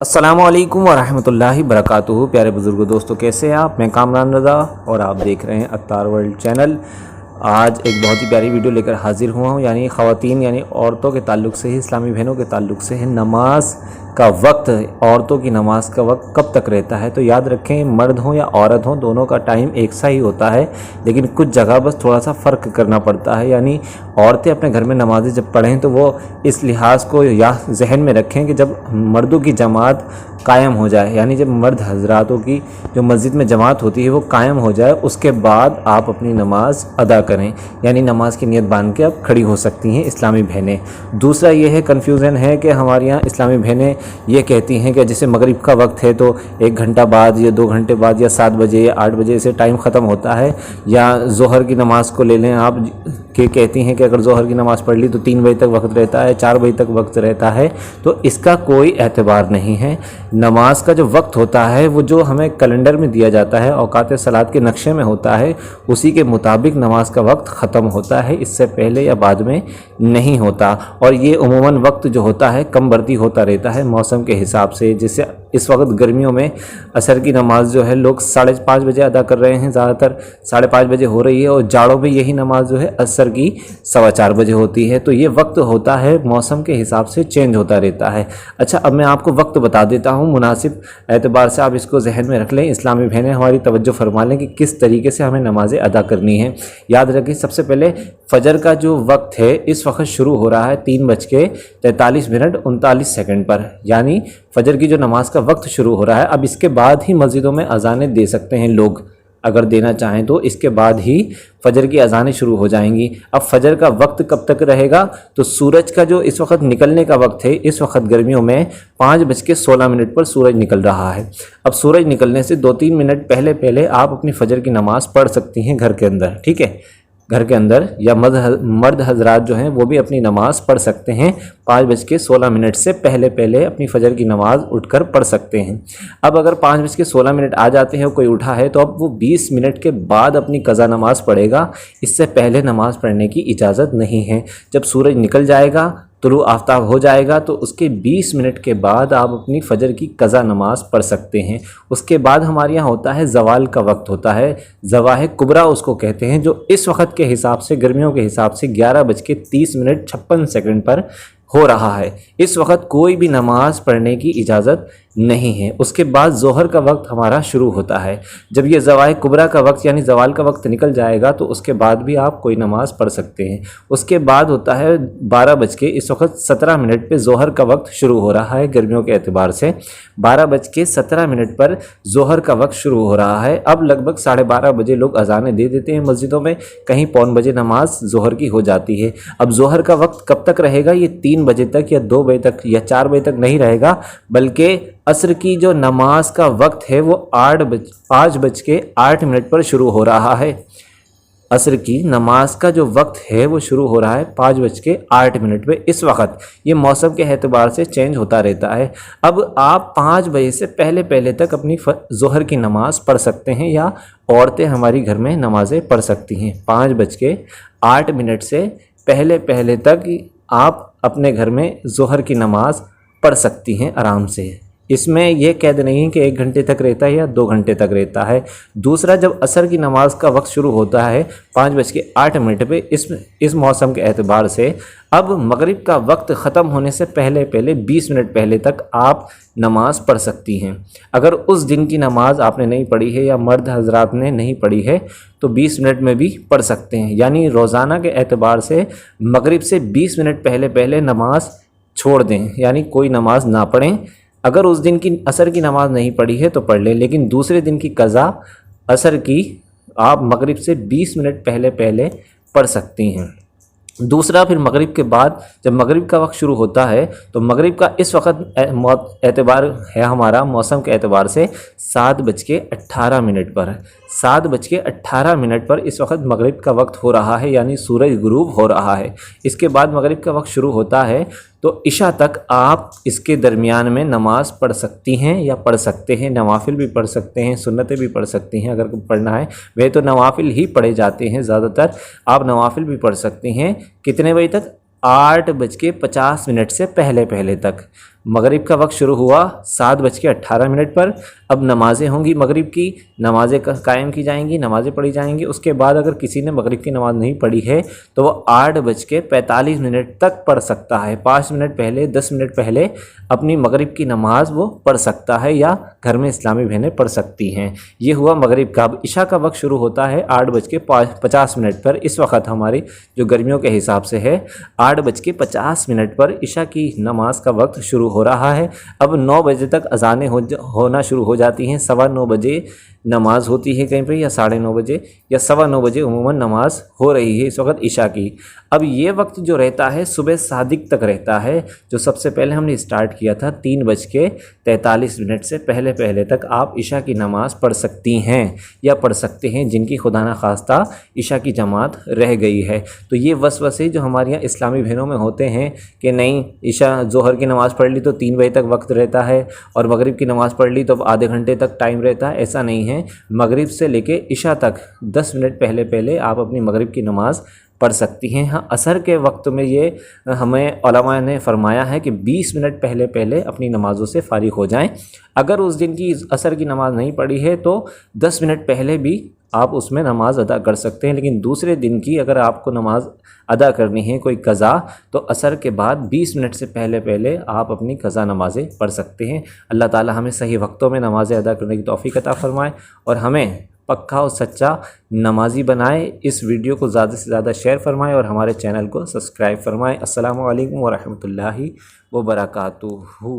अस्सलामु अलैकुम वरहमतुल्लाहि वबरकातुहू। प्यारे बुज़ुर्गों दोस्तों, कैसे हैं आप? मैं कामरान रज़ा और आप देख रहे हैं अत्तार वर्ल्ड चैनल। आज एक बहुत ही प्यारी वीडियो लेकर हाजिर हुआ हूँ, यानी ख़वातीन यानी औरतों के ताल्लुक़ से ही, इस्लामी बहनों के ताल्लुक़ से है। नमाज का वक्त, औरतों की नमाज का वक्त कब तक रहता है? तो याद रखें, मर्द हों या औरत हों, दोनों का टाइम एक सा ही होता है, लेकिन कुछ जगह बस थोड़ा सा फ़र्क करना पड़ता है। यानी औरतें अपने घर में नमाज़ें जब पढ़ें तो वो इस लिहाज को या जहन में रखें कि जब मर्दों की जमात कायम हो जाए, यानी जब मर्द हजरातों की जो मस्जिद में जमात होती है वो कायम हो जाए, उसके बाद आप अपनी नमाज अदा करें। यानी नमाज की नियत बांध के आप खड़ी हो सकती हैं इस्लामी बहनें। दूसरा ये है, कन्फ्यूज़न है कि हमारे यहाँ इस्लामी बहनें ये कहती हैं कि जैसे मगरिब का वक्त है तो 1 घंटा बाद या 2 घंटे बाद या 7 बजे या 8 बजे से टाइम ख़त्म होता है, या ज़ोहर की नमाज़ को ले लें आप, कि कहती हैं कि अगर ज़ोहर की नमाज़ पढ़ ली तो 3 बजे तक वक्त रहता है, 4 बजे तक वक्त रहता है। तो इसका कोई एतबार नहीं है। नमाज का जो वक्त होता है वो जो हमें कैलेंडर में दिया जाता है, औकात सलात के नक्शे में होता है, उसी के मुताबिक नमाज का वक्त ख़त्म होता है, इससे पहले या बाद में नहीं होता। और ये उमूमन वक्त जो होता है कम बढ़ती होता रहता है मौसम के हिसाब से। जैसे इस वक्त गर्मियों में असर की नमाज जो है लोग 5:30 बजे अदा कर रहे हैं, ज़्यादातर 5:30 बजे हो रही है, और जाड़ों में यही नमाज जो है असर की 4:15 बजे होती है। तो ये वक्त होता है मौसम के हिसाब से चेंज होता रहता है। अच्छा, अब मैं आपको वक्त बता देता हूँ, मुनासिब एतबार से आप इसको जहन में रख लें। इस्लामी बहनें हमारी तवज्जो फरमा लें कि किस तरीके से हमें नमाज़ें अदा करनी है। याद रखें, सबसे पहले फ़जर का जो वक्त है इस वक्त शुरू हो रहा है 3:43 पर, यानी फ़जर की जो नमाज का वक्त शुरू हो रहा है। अब इसके बाद ही मस्जिदों में अजानें दे सकते हैं लोग, अगर देना चाहें तो इसके बाद ही फ़जर की अजानें शुरू हो जाएंगी। अब फ़जर का वक्त कब तक रहेगा? तो सूरज का जो इस वक्त निकलने का वक्त है, इस वक्त गर्मियों में 5:16 पर सूरज निकल रहा है। अब सूरज निकलने से 2-3 मिनट पहले पहले आप अपनी फ़जर की नमाज़ पढ़ सकती हैं घर के अंदर, ठीक है? घर के अंदर, या मर्द हजरात जो हैं वो भी अपनी नमाज़ पढ़ सकते हैं। 5:16 से पहले पहले अपनी फ़जर की नमाज़ उठकर पढ़ सकते हैं। अब अगर 5:16 आ जाते हैं, कोई उठा है, तो अब वो 20 मिनट के बाद अपनी कज़ा नमाज़ पढ़ेगा। इससे पहले नमाज़ पढ़ने की इजाज़त नहीं है। जब सूरज निकल जाएगा, तुलू आफ्ताब हो जाएगा, तो उसके 20 मिनट के बाद आप अपनी फ़जर की कज़ा नमाज़ पढ़ सकते हैं। उसके बाद हमारे यहाँ होता है ज़वाल का वक्त होता है, ज़वाह कुबरा उसको कहते हैं, जो इस वक्त के हिसाब से, गर्मियों के हिसाब से 11:30 पर हो रहा है। इस वक्त कोई भी नमाज़ पढ़ने की इजाज़त नहीं है। उसके बाद ज़ोहर का वक्त हमारा शुरू होता है। जब ये ज़वाए कुबरा का वक्त यानी ज़वाल का वक्त निकल जाएगा तो उसके बाद भी आप कोई नमाज़ पढ़ सकते हैं। उसके बाद होता है 12:17 पे ज़ोहर का वक्त शुरू हो रहा है। गर्मियों के एतबार से 12:17 पर ज़ोहर का वक्त शुरू हो रहा है। अब लगभग 12:30 बजे लोग अज़ानें दे देते हैं मस्जिदों में, कहीं 1:15 बजे नमाज ज़ोहर की हो जाती है। अब ज़ोहर का वक्त कब तक रहेगा? ये 3 बजे तक या 2 बजे तक या 4 बजे तक नहीं रहेगा, बल्कि असर की जो नमाज का वक्त है वो 5:08 पर शुरू हो रहा है। असर की नमाज का जो वक्त है वो शुरू हो रहा है 5:08 पे। इस वक्त ये मौसम के एतबार से चेंज होता रहता है। अब आप 5 बजे से पहले पहले तक अपनी ज़ोहर की नमाज़ पढ़ सकते हैं, या औरतें हमारी घर में नमाज़ें पढ़ सकती हैं। 5:08 से पहले पहले तक आप अपने घर में ज़ोहर की नमाज़ पढ़ सकती हैं आराम से। इसमें यह कैद नहीं है कि 1 घंटे तक रहता है या 2 घंटे तक रहता है। दूसरा, जब असर की नमाज का वक्त शुरू होता है 5:08 पे, इस मौसम के एतबार से अब मगरिब का वक्त ख़त्म होने से पहले पहले 20 मिनट पहले तक आप नमाज़ पढ़ सकती हैं। अगर उस दिन की नमाज आपने नहीं पढ़ी है या मर्द हजरात ने नहीं पढ़ी है तो 20 मिनट में भी पढ़ सकते हैं। यानी रोज़ाना के एतबार से मगरिब से 20 मिनट पहले पहले नमाज छोड़ दें, यानी कोई नमाज ना पढ़ें। अगर उस दिन की असर की नमाज़ नहीं पढ़ी है तो पढ़ लें, लेकिन दूसरे दिन की कज़ा असर की आप मगरिब से 20 मिनट पहले पहले पढ़ सकती हैं। दूसरा, फिर मगरिब के बाद जब मगरिब का वक्त शुरू होता है तो मगरिब का इस वक्त एतबार है हमारा मौसम के एतबार से 7:18 पर। 7:18 पर इस वक्त मगरिब का वक्त हो रहा है, यानी सूरज गुरूब हो रहा है। इसके बाद मगरिब का वक्त शुरू होता है तो इशा तक आप इसके दरमियान में नमाज़ पढ़ सकती हैं या पढ़ सकते हैं। नवाफिल भी पढ़ सकते हैं, सुन्नतें भी पढ़ सकती हैं अगर पढ़ना है। वे तो नवाफिल ही पढ़े जाते हैं ज़्यादातर, आप नवाफिल भी पढ़ सकती हैं। कितने बजे तक? 8:50 से पहले पहले तक। मगरिब का वक्त शुरू हुआ 7:18 पर। अब नमाज़ें होंगी मगरिब की, नमाज़ें कायम की जाएंगी, नमाज़ें पढ़ी जाएंगी। उसके बाद अगर किसी ने मगरिब की नमाज़ नहीं पढ़ी है तो वो 8:45 तक पढ़ सकता है। 5 मिनट पहले, 10 मिनट पहले अपनी मगरिब की नमाज़ वो पढ़ सकता है या घर में इस्लामी बहनें पढ़ सकती हैं। ये हुआ मगरिब का। अब इशा का वक्त शुरू होता है 8:50 पर। इस वक्त हमारी जो गर्मियों के हिसाब से है 8:50 पर इशा की नमाज का वक्त शुरू हो रहा है। अब 9 बजे तक अजानें होना शुरू हो जाती हैं। 9:15 बजे नमाज होती है कहीं पे, या 9:30 बजे या 9:15 बजे उमूमन नमाज हो रही है इस वक्त इशा की। अब ये वक्त जो रहता है सुबह सादिक तक रहता है, जो सबसे पहले हमने स्टार्ट किया था 3:43 से पहले तक आप इशा की नमाज़ पढ़ सकती हैं या पढ़ सकते हैं, जिनकी खुदा न खास्ता इशा की जमात रह गई है। तो ये वसवसे जो हमारे यहाँ इस्लामी बहनों में होते हैं कि नहीं इशा ज़ोहर की नमाज़ पढ़ ली तो 3 बजे तक वक्त रहता है और मगरिब की नमाज़ पढ़ ली तो अब आधे घंटे तक टाइम रहता है, ऐसा नहीं है। मगरिब से लेके इशा तक 10 मिनट पहले आप अपनी मगरिब की नमाज़ पढ़ सकती हैं। हाँ, असर के वक्त में ये हमें उलमा ने फरमाया है कि 20 मिनट पहले अपनी नमाज़ों से फ़ारिग हो जाएं। अगर उस दिन की असर की नमाज़ नहीं पढ़ी है तो 10 मिनट पहले भी आप उसमें नमाज़ अदा कर सकते हैं। लेकिन दूसरे दिन की अगर आपको नमाज़ अदा करनी है कोई क़ज़ा, तो असर के बाद 20 मिनट से पहले आप अपनी क़ज़ा नमाज़ें पढ़ सकते हैं। अल्लाह ताला हमें सही वक्तों में नमाज़ें अदा करने की तौफ़ीक़ अता फ़रमाए और हमें पक्का और सच्चा नमाजी बनाए। इस वीडियो को ज़्यादा से ज़्यादा शेयर फरमाएँ और हमारे चैनल को सब्सक्राइब फरमाएँ। अस्सलामु अलैकुम व रहमतुल्लाहि व बरकातुहू।